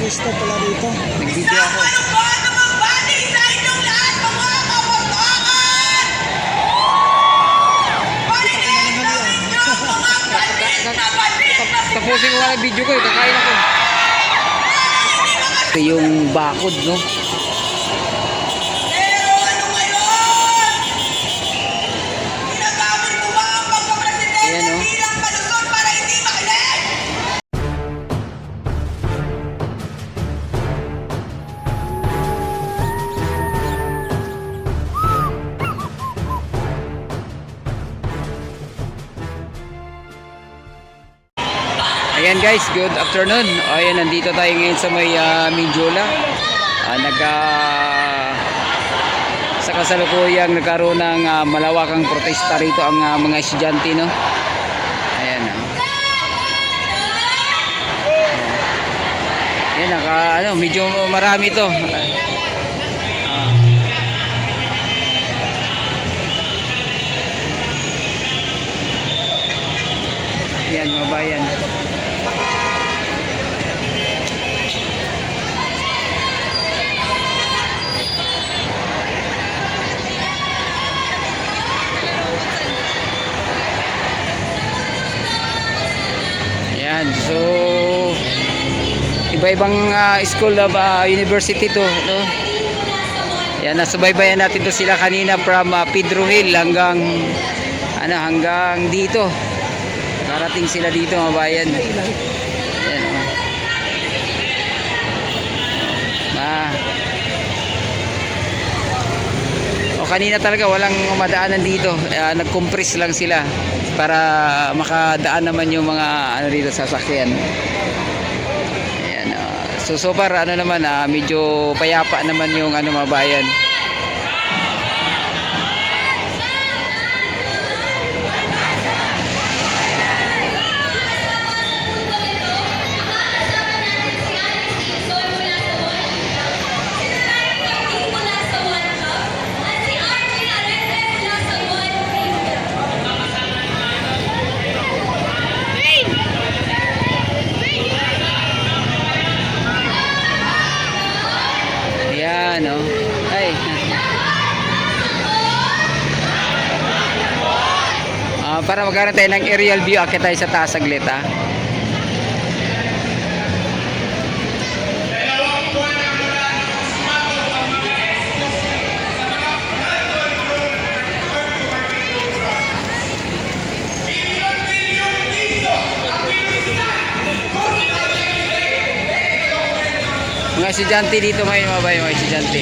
turista pala dito. Nag-video ako. Tapusin ko nga yung video ko, kakain ako. Ito yung bakod, no? Ayan, no? Ayan guys, good afternoon. Ayan, nandito tayo ngayon sa may Mindiola. Sa kasalukuyang nagkaroon ng malawakang protesta rito ang mga estudyante, no? Ayan. Ayan, medyo marami to. Ayan, mga bayan. Ayan, so iba-ibang school of university to, no? Ayan, nasubaybayan natin to sila kanina from Pedro Hill hanggang hanggang dito. Narating sila dito, mga bayan. Ayan, kanina talaga walang madaanan dito. Nag-compress lang sila para makadaan naman yung mga dito sasakyan. Ayan, so far naman medyo payapa naman yung mga bayan. Ay. Para magkaroon tayo ng aerial view, akit tayo sa taas saglit, Mga estudyante dito ngayon, mga bayan, mga estudyante.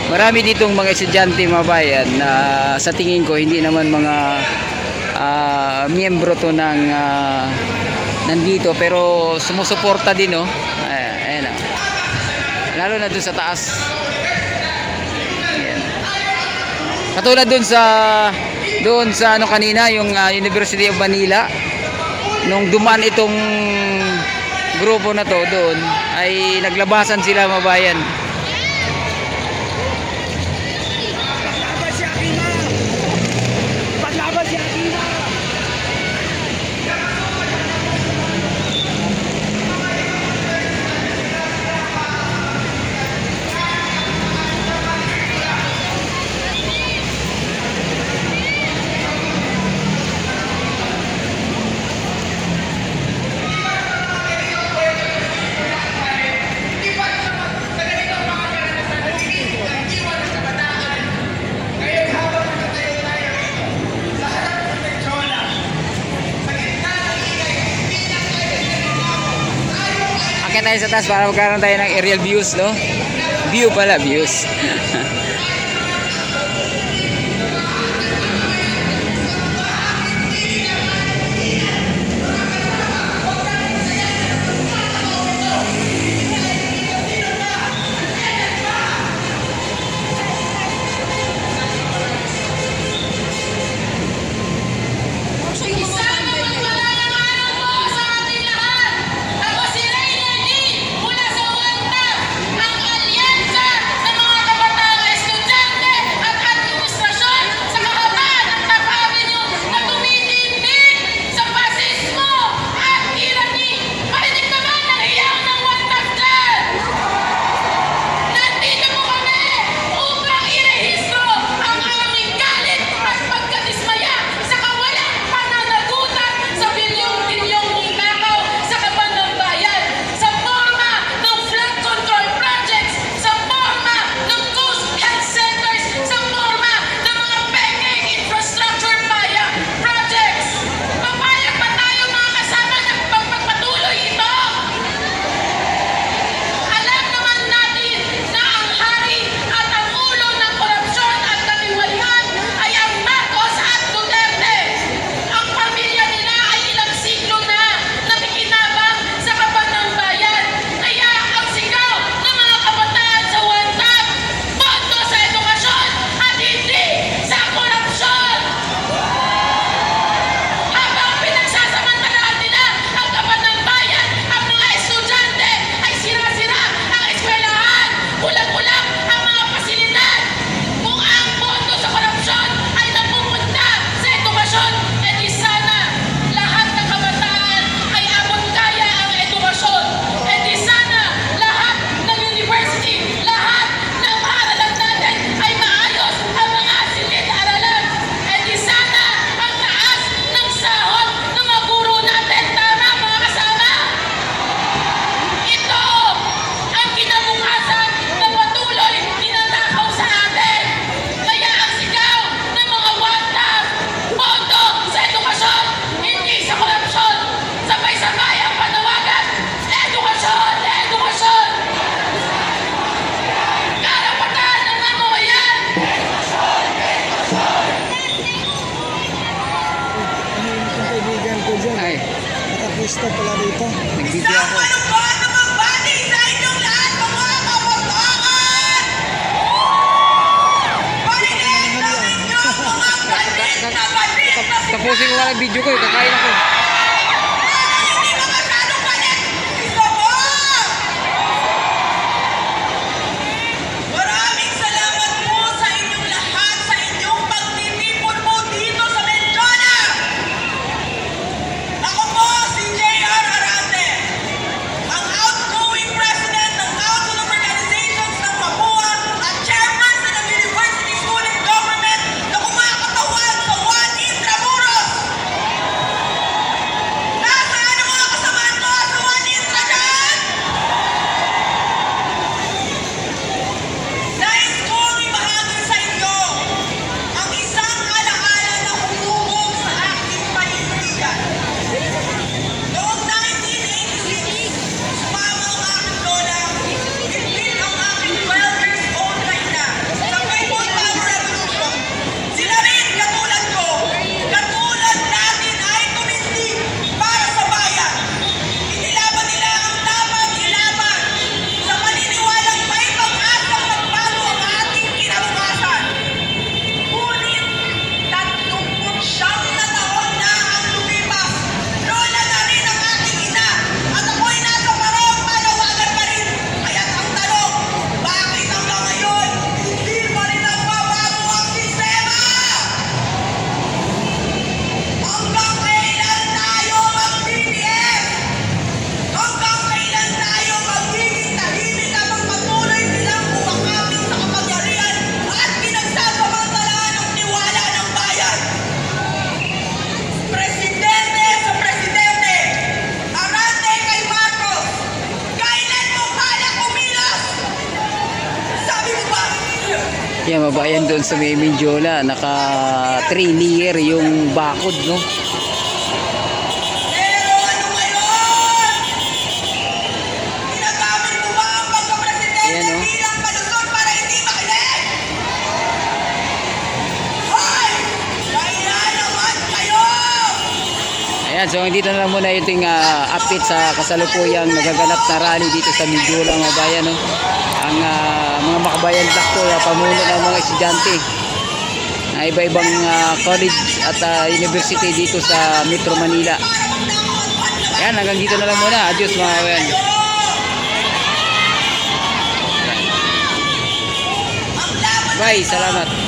Marami ditong mga estudyante, mga bayan, na sa tingin ko hindi naman mga miyembro to ng nandito, pero sumusuporta din, no? Ayan, lalo na dun sa taas. Ayan. Katulad dun sa kanina, yung University of Manila, nung dumaan itong grupo na to doon, ay naglabasan sila, mga bayan. Tayo sa taas para magkaroon tayo ng aerial views, no? View pala, views. Ako, nag-video ako. Tapusin ko nga lang video ko eh, kakain ako. Maraming salamat po sa inyong lahat, sa inyong pagtitipon po dito sa Menjola. Ako po si J.R. Arante, ang outgoing president ng Council of Organizations ng Papua at chairperson ng University School and Government na kumakatawan sa Juan Intramuros. Nasaan ang mga kasamaan ko sa Juan Intra dyan? Nais kong ibahagi sa inyo ang isang alaala na humubog sa aking panindigan. Noong 1986, sumama ang aking lola, itin ang aking 12 years old na ina sa People Power Revolution. Sila rin, katulad ko, katulad natin ay tumindig para sa bayan. Inilaban nila ang dapat ilaban sa paniniwalang may pag-asang magbago ang ating kinabukasan. Ngunit 39 na taon na ang lumipas. Lola na rin ang aking ina at ako'y nasa parang panawagan pa rin. Kaya't ang tanong, bakit hanggang ngayon hindi pa rin nagbabago ang sistema? Hanggang kailan tayo mag-BBM? Hanggang kailan tayo magiging tahimik habang patuloy silang kumakapit sa kapangyarihan at pinagsasamantalaan ang tiwala ng bayan? Presidente sa presidente, Arante kay Marcos, kailan mo kaya kumilos? Sabi mo ba? Yan, mabayan doon sa may Menjola, naka 3 layer yung bakod, no? Pero ano ngayon? Ginagamit mo ba ang pagkapresidente Ayan, oh. bilang palusot para hindi makinig? Hoy! Kaya naman kayo! Ayan, so dito na lang muna yung update sa kasalukuyang nagaganap na rally dito sa Menjola, mga bayan, no? Ang mga makabayan dakto, pamuno ng mga estudyante na iba-ibang college at university dito sa Metro Manila. Ayan, hanggang dito na lang muna. Adios, mga kabayan. Ang laban Bye, salamat.